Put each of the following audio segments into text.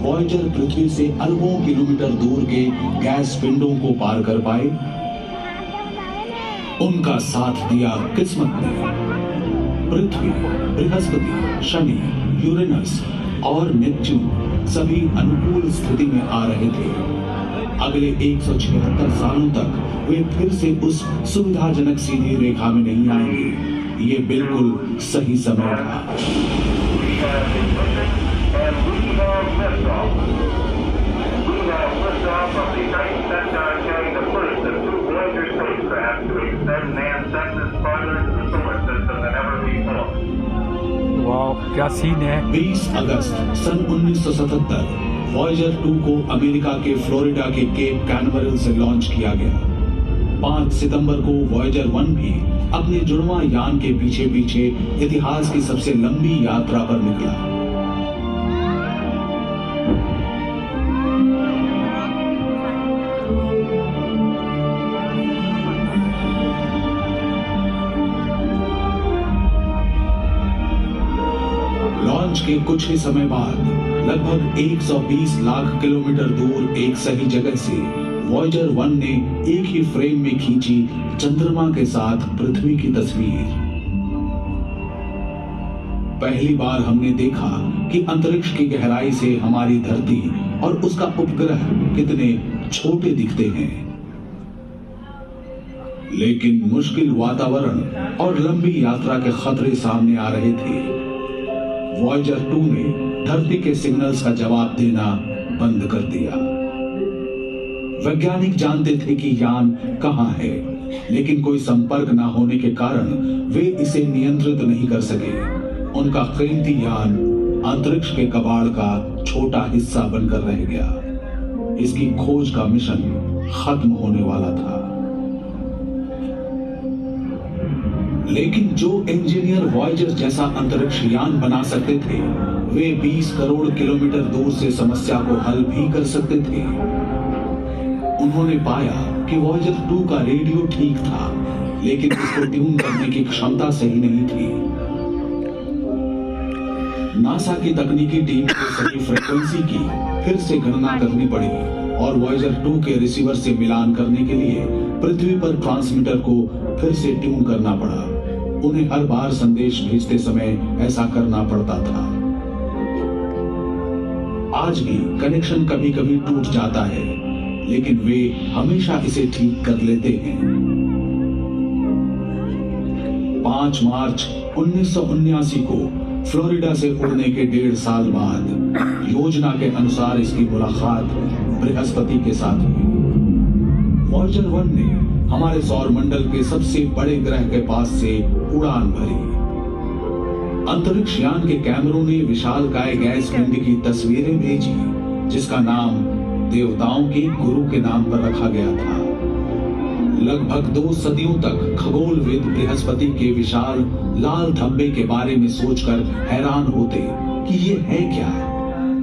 Voyager पृथ्वी से अरबों kilometre दूर के गैस पिंडों को पार कर पाए? उनका साथ दिया किस्मत ने। पृथ्वी, बृहस्पति, शनि, यूरेनस और नेपच्यून सभी अनुकूल स्थिति में आ रहे थे। अगले 176 सालों तक वे फिर से उस सुविधाजनक सीधी रेखा में नहीं आएंगे। ये बिल्कुल सही समय था। वाह, क्या सीन है। 20 अगस्त सन 1977 वॉयेजर 2 को अमेरिका के फ्लोरिडा के केप कैनवरल से लॉन्च किया गया। 5 सितंबर को वॉयेजर 1 भी अपने जुड़वां यान के पीछे पीछे इतिहास की सबसे लंबी यात्रा पर निकला। लॉन्च के कुछ ही समय बाद लगभग 120 लाख किलोमीटर दूर एक सही जगह से वॉयेजर 1 ने एक ही फ्रेम में खींची चंद्रमा के साथ पृथ्वी की तस्वीर। पहली बार हमने देखा कि अंतरिक्ष की गहराई से हमारी धरती और उसका उपग्रह कितने छोटे दिखते हैं। लेकिन मुश्किल वातावरण और लंबी यात्रा के खतरे सामने आ रहे थे। वॉयेजर 2 ने धरती के सिग्नल्स का जवाब देना बंद कर दिया। वैज्ञानिक जानते थे कि यान कहां है, लेकिन कोई संपर्क न होने के कारण वे इसे नियंत्रित नहीं कर सके। उनका कीमती यान अंतरिक्ष के कबाड़ का छोटा हिस्सा बनकर रह गया। इसकी खोज का मिशन खत्म होने वाला था। लेकिन जो इंजीनियर वॉयेजर जैसा अंतरिक्ष यान बना सकते थे, वे 20 करोड़ किलोमीटर दूर से समस्या को हल भी कर सकते थे। उन्होंने पाया कि वॉयेजर 2 का रेडियो ठीक था, लेकिन इसको ट्यून करने की क्षमता सही नहीं थी। नासा की तकनीकी टीम को सही फ्रीक्वेंसी की फिर से गणना करनी पड़ी और वॉयेजर 2 के रिसीवर से मिलान करने के लिए पृथ्वी पर ट्रांसमीटर को फिर से ट्यून करना पड़ा। उन्हें हर बार संदेश भेजते समय ऐसा करना पड़ता था। आज भी कनेक्शन कभी कभी टूट जाता है, लेकिन वे हमेशा इसे ठीक कर लेते हैं। 5 मार्च 1979 को फ्लोरिडा से उड़ने के 1.5 साल बाद योजना के अनुसार इसकी मुलाकात बृहस्पति के साथ हुई। वॉयेजर 1 ने हमारे सौर मंडल के सबसे बड़े ग्रह के पास से उड़ान भरी। अंतरिक्ष यान के कैमरों ने विशालकाय गैस पिंड की तस्वीरें भेजी, जिसका नाम देवताओं के गुरु के नाम पर रखा गया था। लगभग 2 सदियों तक खगोलविद बृहस्पति के विशाल लाल धब्बे के बारे में सोचकर हैरान होते कि ये है क्या।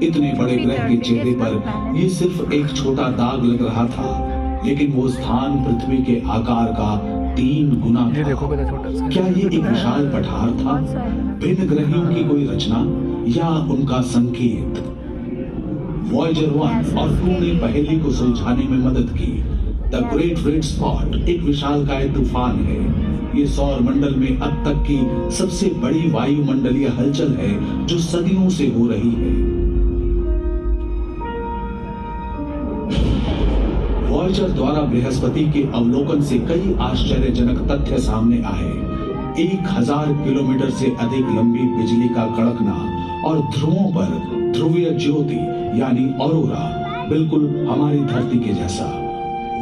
इतने बड़े ग्रह के चेहरे पर ये सिर्फ एक छोटा दाग लग रहा था, लेकिन वो स्थान पृथ्वी के आकार का 3 गुना था। क्या ये एक विशाल पठार था, भिन्न ग्रहों की कोई रचना या उनका संकेत? वॉयेजर 1 और 2 ने पहेली को सुलझाने में मदद की। द ग्रेट रेड स्पॉट एक विशालकाय तूफान है। ये सौर मंडल में अब तक की सबसे बड़ी वायुमंडलीय हलचल है जो सदियों से हो रही है। वॉयेजर द्वारा बृहस्पति के अवलोकन से कई आश्चर्यजनक तथ्य सामने आए। 1000 किलोमीटर से अधिक लंबी बिजली का कड़कना और ध्रुवों पर ध्रुवीय ज्योति यानी ऑरोरा, बिल्कुल हमारी धरती के जैसा।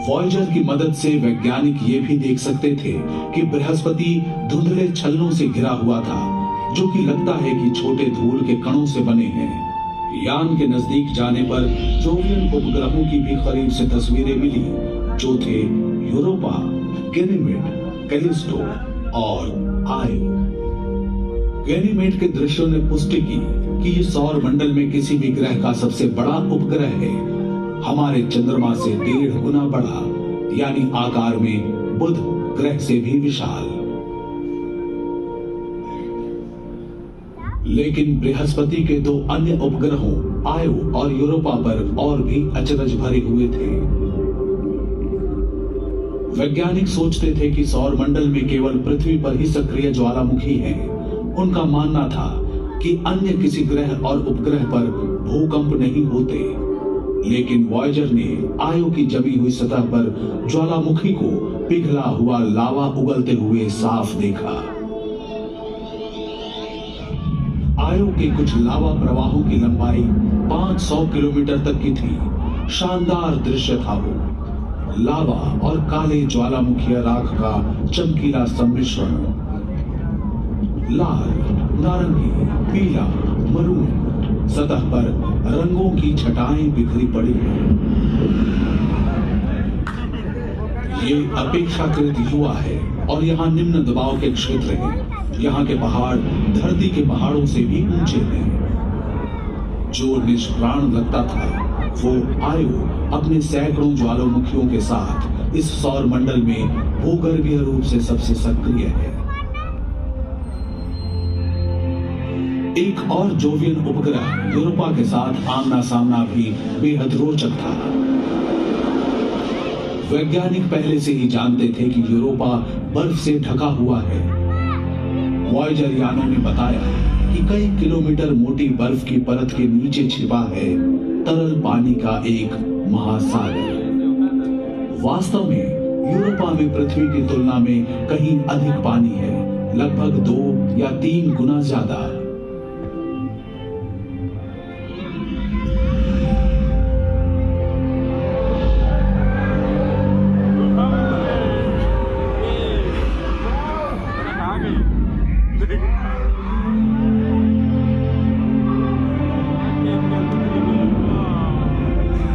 वॉयेजर की मदद से वैज्ञानिक ये भी देख सकते थे कि बृहस्पति धुंधले छल्लों से घिरा हुआ था, जो कि लगता है कि छोटे धूल के कणों से बने हैं। यान के नजदीक जाने पर जोवियन उपग्रहों की भी करीब से तस्वीरें मिली, जो थे यूरोपा, गैनीमेड, कैलिस्टो और आयो। गैनीमेड के दृश्यों ने पुष्टि की कि ये सौर मंडल में किसी भी ग्रह का सबसे बड़ा उपग्रह है, हमारे चंद्रमा से 1.5 गुना बड़ा, यानी आकार में बुध ग्रह से भी विशाल। लेकिन बृहस्पति के दो अन्य उपग्रहों आयो और यूरोपा पर और भी अचरज भरे हुए थे। वैज्ञानिक सोचते थे कि सौर मंडल में केवल पृथ्वी पर ही सक्रिय ज्वालामुखी हैं। उनका मानना था कि अन्य किसी ग्रह और उपग्रह पर भूकंप नहीं होते। लेकिन वॉयेजर ने आयो की जमी हुई सतह पर ज्वालामुखी को पिघला हुआ लावा उगलते हुए साफ देखा। आयो के कुछ लावा प्रवाहों की लंबाई 500 किलोमीटर तक की थी। शानदार दृश्य था वो। लावा और काले ज्वालामुखी राख का चमकीला सम्मिश्रण, लाल, नारंगी, पीला, मरून, सतह पर रंगों की छटाएं बिखरी पड़ी। ये अपेक्षाकृत युवा है और यहाँ निम्न दबाव के क्षेत्र हैं। यहाँ के पहाड़ धरती के पहाड़ों से भी ऊंचे हैं। जो निष्प्राण लगता था वो आयो अपने सैकड़ों ज्वालामुखियों के साथ इस सौर मंडल में भूगर्भीय रूप से सबसे सक्रिय है। एक और जोवियन उपग्रह यूरोपा के साथ आमना सामना भी बेहद रोचक था। वैज्ञानिक पहले से ही जानते थे कि यूरोपा बर्फ से ढका हुआ है। वॉयेजर यानों ने बताया कि कई किलोमीटर मोटी बर्फ की परत के नीचे छिपा है तरल पानी का एक महासागर। वास्तव में यूरोपा में पृथ्वी की तुलना में कहीं अधिक पानी है, लगभग 2 या 3 गुना ज्यादा।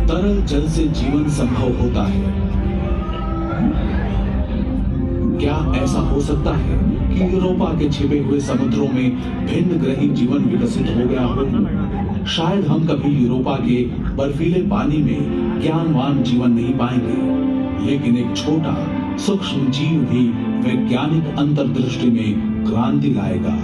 तरल जल से जीवन संभव होता है। क्या ऐसा हो सकता है कि यूरोपा के छिपे हुए समुद्रों में भिन्न ग्रही जीवन विकसित हो गया हो? शायद हम कभी यूरोपा के बर्फीले पानी में ज्ञानवान जीवन नहीं पाएंगे, लेकिन एक छोटा सूक्ष्म जीव भी वैज्ञानिक अंतर्दृष्टि में क्रांति लाएगा।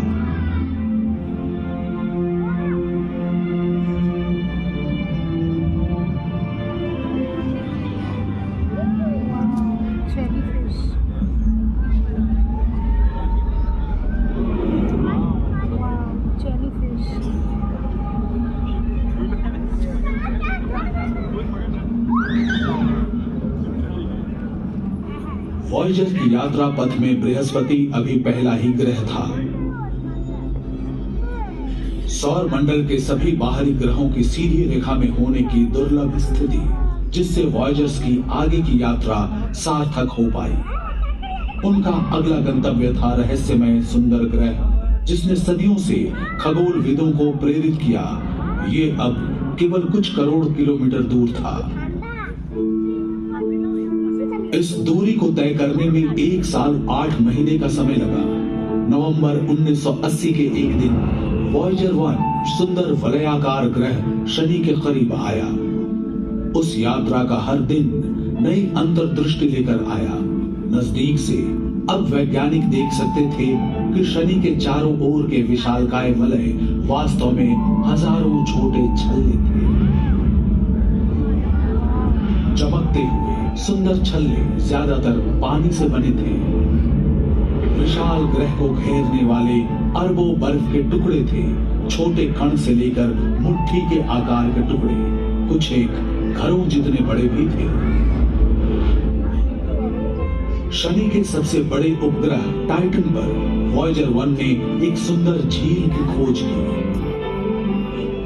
वॉयेजर की यात्रा पथ में बृहस्पति अभी पहला ही ग्रह था। सौर मंडल के सभी बाहरी ग्रहों की सीधी रेखा में होने की दुर्लभ स्थिति, जिससे वॉयेजर्स की आगे की यात्रा सार्थक हो पाई। उनका अगला गंतव्य था रहस्यमय सुंदर ग्रह, जिसने सदियों से खगोलविदों को प्रेरित किया। ये अब केवल कुछ करोड़ किलोमीटर दूर था। इस दूरी को तय करने में 1 साल 8 महीने का समय लगा। नवंबर 1980 के एक दिन वॉयेजर 1 सुंदर वलयाकार ग्रह शनि के करीब आया। उस यात्रा का हर दिन नई अंतर्दृष्टि लेकर आया। नजदीक से अब वैज्ञानिक देख सकते थे कि शनि के चारों ओर के विशालकाय वलय वास्तव में हजारों छोटे छल्ले थे। चमकते हुए सुंदर छल्ले ज्यादातर पानी से बने थे। विशाल ग्रह को घेरने वाले अरबों बर्फ के टुकड़े थे, छोटे कण से लेकर मुट्ठी के आकार के टुकड़े, कुछ एक घरों जितने बड़े भी थे। शनि के सबसे बड़े उपग्रह टाइटन पर वॉयेजर 1 ने एक सुंदर झील की खोज की।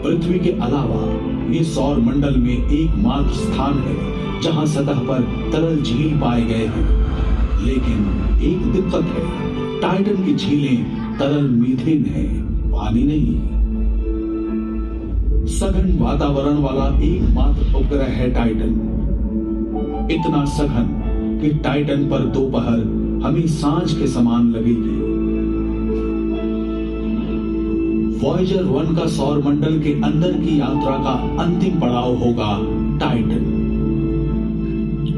पृथ्वी के अलावा ये सौर मंडल में एकमात्र स्थान है जहां सतह पर तरल झील पाए गए हैं। लेकिन एक दिक्कत है, टाइटन की झीलें तरल मीथेन है, पानी नहीं। सघन वातावरण वाला एकमात्र उपग्रह है टाइटन। इतना सघन कि टाइटन पर दोपहर हमें सांझ के समान लगेगी। वॉयेजर 1 का सौर मंडल के अंदर की यात्रा का अंतिम पड़ाव होगा टाइटन।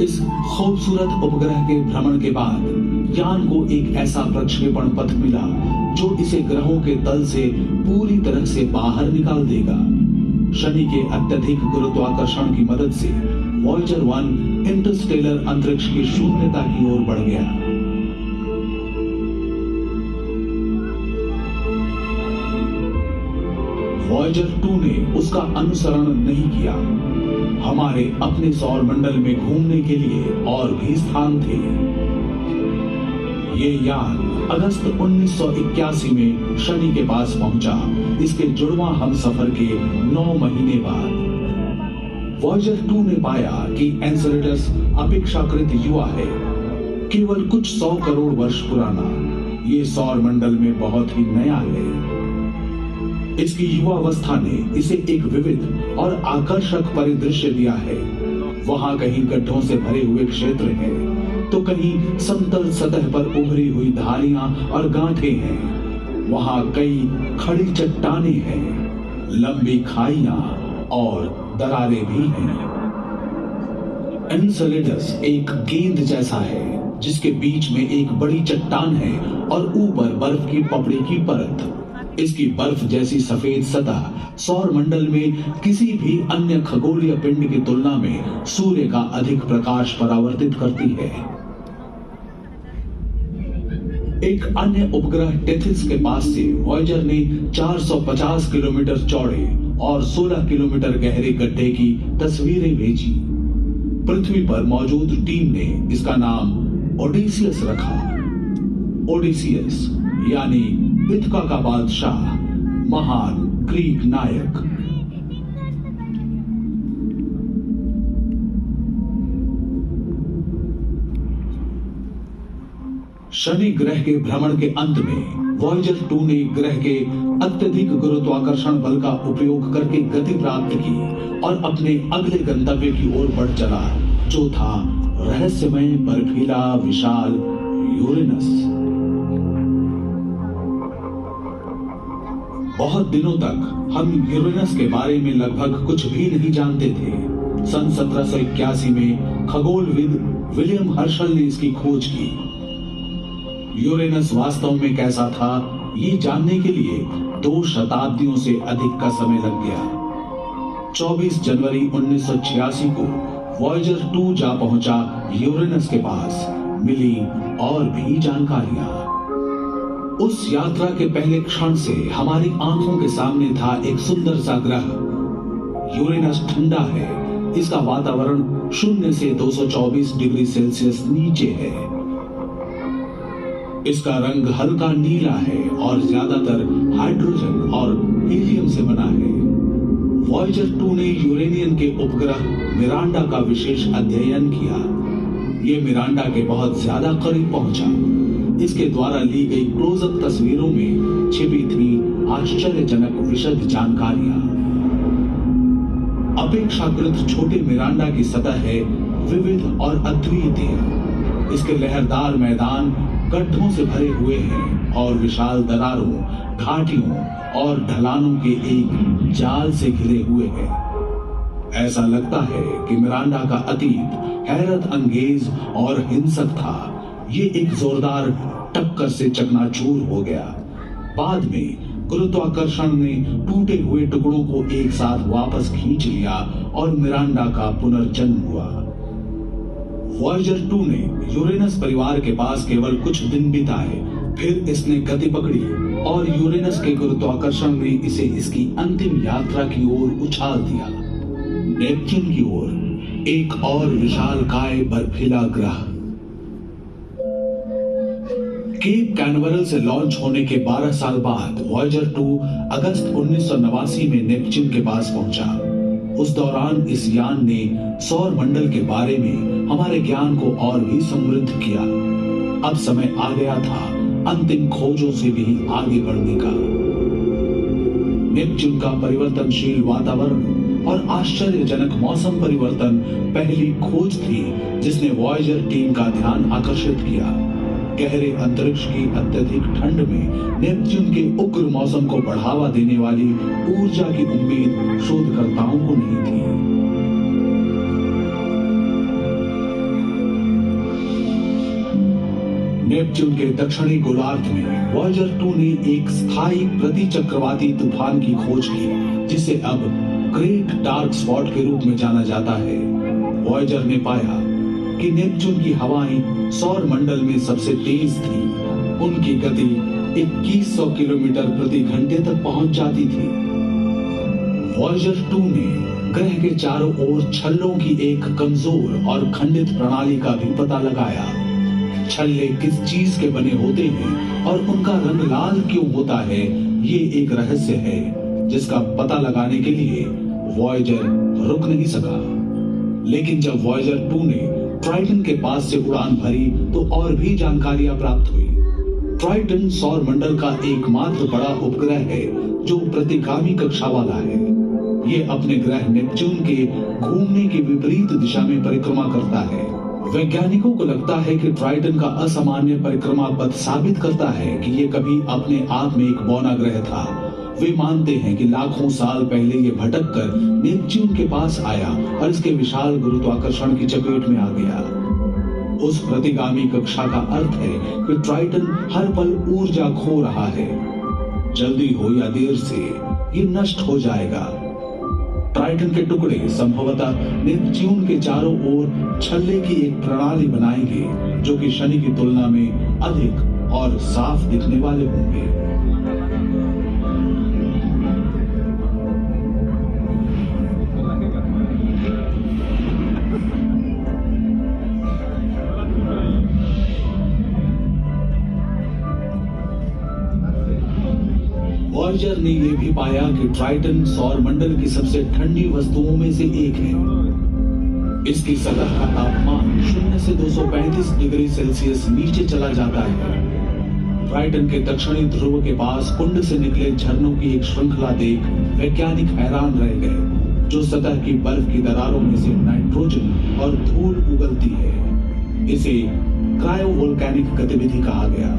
इस खूबसूरत उपग्रह के भ्रमण के बाद यान को एक ऐसा प्रक्षेपण पथ मिला जो इसे ग्रहों के तल से पूरी तरह से बाहर निकाल देगा। शनि के अत्यधिक गुरुत्वाकर्षण की मदद से वॉयेजर 1 इंटरस्टेलर अंतरिक्ष की शून्यता की ओर बढ़ गया। वॉयेजर 2 ने उसका अनुसरण नहीं किया। हमारे अपने सौर मंडल में घूमने के लिए और भी स्थान थे। ये यान अगस्त 1981 में शनि के पास पहुंचा, इसके जुड़वां हमसफर के 9 महीने बाद। वॉयेजर 2 ने पाया कि एन्सेलेडस अपेक्षाकृत युवा है, केवल कुछ 100 करोड़ वर्ष पुराना। ये सौर मंडल में बहुत ही नया है। इसकी युवावस्था ने इसे एक विविध और आकर्षक परिदृश्य दिया है। वहां कहीं गड्ढों से भरे हुए क्षेत्र हैं, तो कहीं समतल सतह पर उभरी हुई धारियां और गांठें हैं। वहां कई खड़ी चट्टानें हैं, लंबी खाइयां और दरारें भी हैं। एन्सेलेडस एक गेंद जैसा है, जिसके बीच में एक बड़ी चट्टान है और ऊपर बर्फ की पपड़ी की परत। इसकी बर्फ जैसी सफेद सतह सौर मंडल में किसी भी अन्य खगोलीय पिंड की तुलना में सूर्य का अधिक प्रकाश परावर्तित करती है। एक अन्य उपग्रह टेथिस के पास से वॉयेजर ने 450 किलोमीटर चौड़े और 16 किलोमीटर गहरे गड्ढे की तस्वीरें भेजी। पृथ्वी पर मौजूद टीम ने इसका नाम ओडेसियस रखा। ओडेसियस यानी इथका का बादशाह, महान ग्रीक नायक। शनि ग्रह के भ्रमण के अंत में वॉयेजर 2 ने ग्रह के अत्यधिक गुरुत्वाकर्षण बल का उपयोग करके गति प्राप्त की और अपने अगले गंतव्य की ओर बढ़ चला, जो था रहस्यमय बर्फीला विशाल यूरेनस। बहुत दिनों तक हम यूरेनस के बारे में लगभग कुछ भी नहीं जानते थे। सन 1781 में खगोलविद विलियम हर्शल ने इसकी खोज की। यूरेनस वास्तव में कैसा था, ये जानने के लिए 2 शताब्दियों से अधिक का समय लग गया। 24 जनवरी 1986 को वॉयेजर 2 जा पहुंचा यूरेनस के पास। मिली और भी जानकारियां। उस यात्रा के पहले क्षण से हमारी आंखों के सामने था एक सुंदर सा ग्रह। यूरेनस ठंडा है, इसका वातावरण 0 से 224 डिग्री सेल्सियस नीचे है। इसका रंग हल्का नीला है और ज्यादातर हाइड्रोजन और हीलियम से बना है। वॉयेजर 2 ने यूरेनियन के उपग्रह मिरांडा का विशेष अध्ययन किया। ये मिरांडा के बहुत ज्यादा करीब पहुंचा। इसके द्वारा ली गई क्लोजअप तस्वीरों में छिपी थी आश्चर्यजनक विशद जानकारियां। अपेक्षाकृत छोटे मिरांडा की सतह है विविध और अद्वितीय। इसके लहरदार मैदान गड्ढों से भरे हुए हैं और विशाल दरारों, घाटियों और ढलानों के एक जाल से घिरे हुए हैं। ऐसा लगता है कि मिरांडा का अतीत हैरत अंगेज और हिंसक था। ये एक जोरदार टक्कर से चकनाचूर हो गया। बाद में गुरुत्वाकर्षण ने टूटे हुए टुकड़ों को एक साथ वापस खींच लिया और मिरांडा का पुनर्जन्म हुआ। वॉयेजर 2 ने यूरेनस परिवार के पास केवल कुछ दिन बिताए, फिर इसने गति पकड़ी और यूरेनस के गुरुत्वाकर्षण ने इसे इसकी अंतिम यात्रा की ओर उछाल दिया, नेपच्यून की ओर, एक और विशालकाय बर्फीला ग्रह। केप कैनवरल से लॉन्च होने के 12 साल बाद वॉयेजर 2 अगस्त 1989 में नेपच्यून के पास पहुंचा। उस दौरान इस यान ने सौर मंडल के बारे में हमारे ज्ञान को और भी समृद्ध किया। अब समय आ गया था अंतिम खोजों से भी आगे बढ़ने का। नेपच्यून का परिवर्तनशील वातावरण और आश्चर्यजनक मौसम परिवर्तन पहली खोज थी जिसने वॉयेजर टीम का ध्यान आकर्षित किया। गहरे अंतरिक्ष की अत्यधिक ठंड में नेपच्यून के उग्र मौसम को बढ़ावा देने वाली ऊर्जा की उम्मीद शोधकर्ताओं को नहीं थी। नेपच्यून के दक्षिणी गोलार्ध में वॉयेजर 2 ने एक स्थायी प्रतिचक्रवाती तूफान की खोज की, जिसे अब ग्रेट डार्क स्पॉट के रूप में जाना जाता है। वॉयेजर ने पाया कि नेपच्यून की हवाएं सौर मंडल में सबसे तेज थी। उनकी गति 2100 किलोमीटर प्रति घंटे तक पहुंच जाती थी। वॉयेजर 2 ने ग्रह के चारों ओर छल्लों की एक कमजोर और खंडित प्रणाली का भी पता लगाया। छल्ले किस चीज के बने होते हैं और उनका रंग लाल क्यों होता है, ये एक रहस्य है जिसका पता लगाने के लिए वॉयेजर रुक नहीं सका। लेकिन जब वॉयेजर 2 ने ट्राइटन के पास से उड़ान भरी तो और भी जानकारियां प्राप्त हुई। ट्राइटन सौर मंडल का एकमात्र बड़ा उपग्रह है जो प्रतिगामी कक्षा वाला है। ये अपने ग्रह नेपच्यून के घूमने की विपरीत दिशा में परिक्रमा करता है। वैज्ञानिकों को लगता है कि ट्राइटन का असामान्य परिक्रमा पथ साबित करता है कि ये कभी अपने आप में एक बौना ग्रह था। वे मानते हैं कि लाखों साल पहले ये भटक कर नेपच्यून के पास आया और इसके विशाल गुरुत्वाकर्षण की चपेट में आ गया। उस प्रतिगामी कक्षा का अर्थ है कि ट्राइटन हर पल ऊर्जा खो रहा है। जल्दी हो या देर से ये नष्ट हो जाएगा। ट्राइटन के टुकड़े संभवतः नेपच्यून के चारों ओर छल्ले की एक प्रणाली बनाएंगे जो कि शनि की तुलना में अधिक और साफ दिखने वाले होंगे। वॉयेजर ने यह भी पाया कि ट्राइटन सौर मंडल की सबसे ठंडी वस्तुओं में से एक है। इसकी सतह का तापमान 0 से 235 डिग्री सेल्सियस नीचे चला जाता है। ट्राइटन के दक्षिणी ध्रुव के पास कुंड से निकले झरनों की एक श्रृंखला देख वैज्ञानिक हैरान रह गए, जो सतह की बर्फ की दरारों में से नाइट्रोजन और धूल उगलती है। इसे क्रायोवोल्केनिक गतिविधि कहा गया।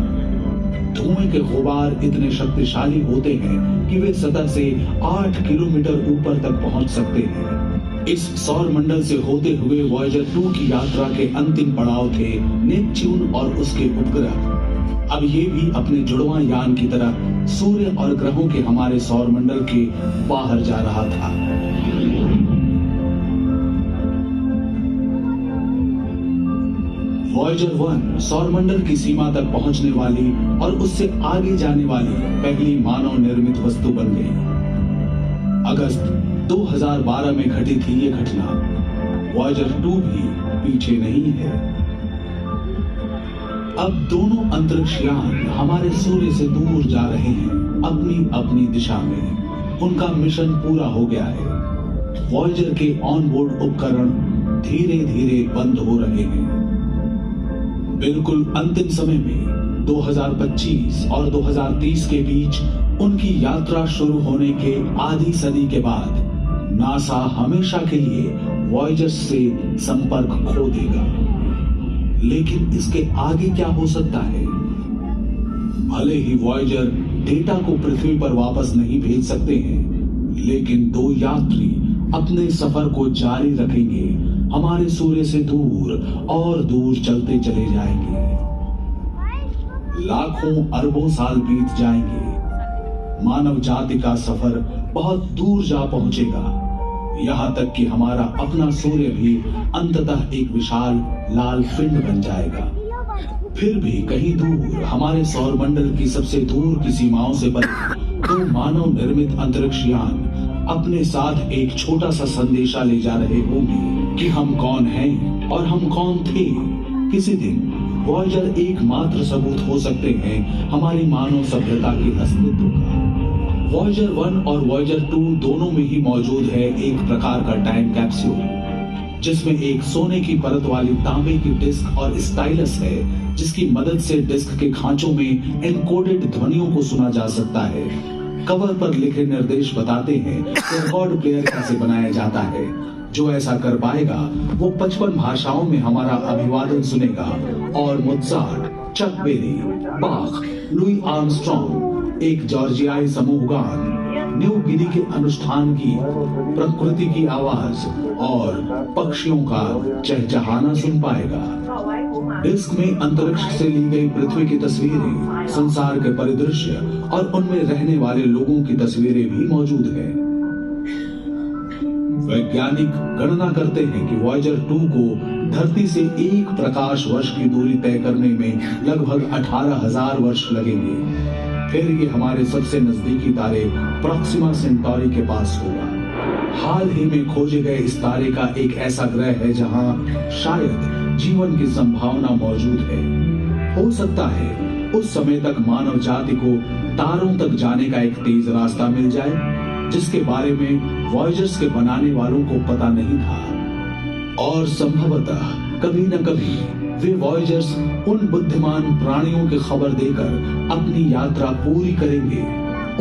धुएं के गुबार इतने शक्तिशाली होते हैं कि वे सतह से 8 किलोमीटर ऊपर तक पहुंच सकते हैं। इस सौर मंडल से होते हुए वॉयेजर 2 की यात्रा के अंतिम पड़ाव थे नेपच्यून और उसके उपग्रह। अब ये भी अपने जुड़वां यान की तरह सूर्य और ग्रहों के हमारे सौर मंडल के बाहर जा रहा था। वॉयेजर 1 सौरमंडल की सीमा तक पहुंचने वाली और उससे आगे जाने वाली पहली मानव निर्मित वस्तु बन गई। अगस्त 2012 में घटी थी ये घटना। वॉयेजर 2 भी पीछे नहीं है। अब दोनों अंतरिक्ष यान हमारे सूर्य से दूर जा रहे हैं, अपनी अपनी दिशा में। उनका मिशन पूरा हो गया है। वॉयेजर के ऑनबोर्ड उपकरण धीरे धीरे बंद हो रहे हैं। बिल्कुल अंतिम समय में 2025 और 2030 के बीच उनकी यात्रा शुरू होने के आधी सदी के बाद नासा हमेशा के लिए वॉयेजर से संपर्क खो देगा। लेकिन इसके आगे क्या हो सकता है? भले ही वॉयेजर डेटा को पृथ्वी पर वापस नहीं भेज सकते हैं, लेकिन 2 यात्री अपने सफर को जारी रखेंगे। हमारे सूर्य से दूर और दूर चलते चले जाएंगे। लाखों अरबों साल बीत जाएंगे। मानव जाति का सफर बहुत दूर जा पहुंचेगा, यहाँ तक कि हमारा अपना सूर्य भी अंततः एक विशाल लाल पिंड बन जाएगा। फिर भी कहीं दूर हमारे सौरमंडल की सबसे दूर की सीमाओं से बने 2 मानव निर्मित अंतरिक्ष यान अपने साथ एक छोटा सा संदेशा ले जा रहे होंगे कि हम कौन हैं और हम कौन थे। किसी दिन वॉयेजर एकमात्र सबूत हो सकते हैं हमारी मानव सभ्यता के अस्तित्व का। वॉयेजर 1 और वॉयेजर 2 दोनों में ही मौजूद है एक प्रकार का टाइम कैप्सूल, जिसमें एक सोने की परत वाली तांबे की डिस्क और स्टाइलस है, जिसकी मदद से डिस्क के खांचों में एनकोडेड ध्वनियों को सुना जा सकता है। कवर पर लिखे निर्देश बताते हैं कि रिकॉर्ड प्लेयर कैसे बनाया जाता है। जो ऐसा कर पाएगा वो 55 भाषाओं में हमारा अभिवादन सुनेगा और मोत्सार्ट, चक बेरी, बाख, लुई आर्मस्ट्रॉन्ग, एक जॉर्जियाई समूह गान, न्यू गिनी के अनुष्ठान गीत, प्रकृति की आवाज और पक्षियों का चहचहाना सुन पाएगा। डिस्क में अंतरिक्ष से ली गई पृथ्वी की तस्वीरें, संसार के परिदृश्य और उनमें रहने वाले लोगों की तस्वीरें भी मौजूद है। वैज्ञानिक गणना करते हैं कि वॉयेजर 2 को धरती से 1 प्रकाश वर्ष की दूरी तय करने में लगभग 18,000 वर्ष लगेंगे। फिर ये हमारे सबसे नजदीकी तारे प्रॉक्सिमा सेंटोरी के पास होगा। हाल ही में खोजे गए इस तारे का एक ऐसा ग्रह है जहां शायद जीवन की संभावना मौजूद है। हो सकता है उस समय तक मानव जाति को तारों तक जाने का एक तेज रास्ता मिल जाए जिसके बारे में वॉयेजर्स के बनाने वालों को पता नहीं था। और संभवतः कभी न कभी वे वॉयेजर्स उन बुद्धिमान प्राणियों की खबर देकर अपनी यात्रा पूरी करेंगे,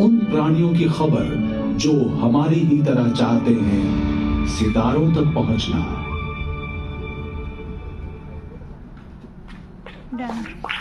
उन प्राणियों की खबर जो हमारी ही तरह चाहते हैं सितारों तक पहुंचना। Done.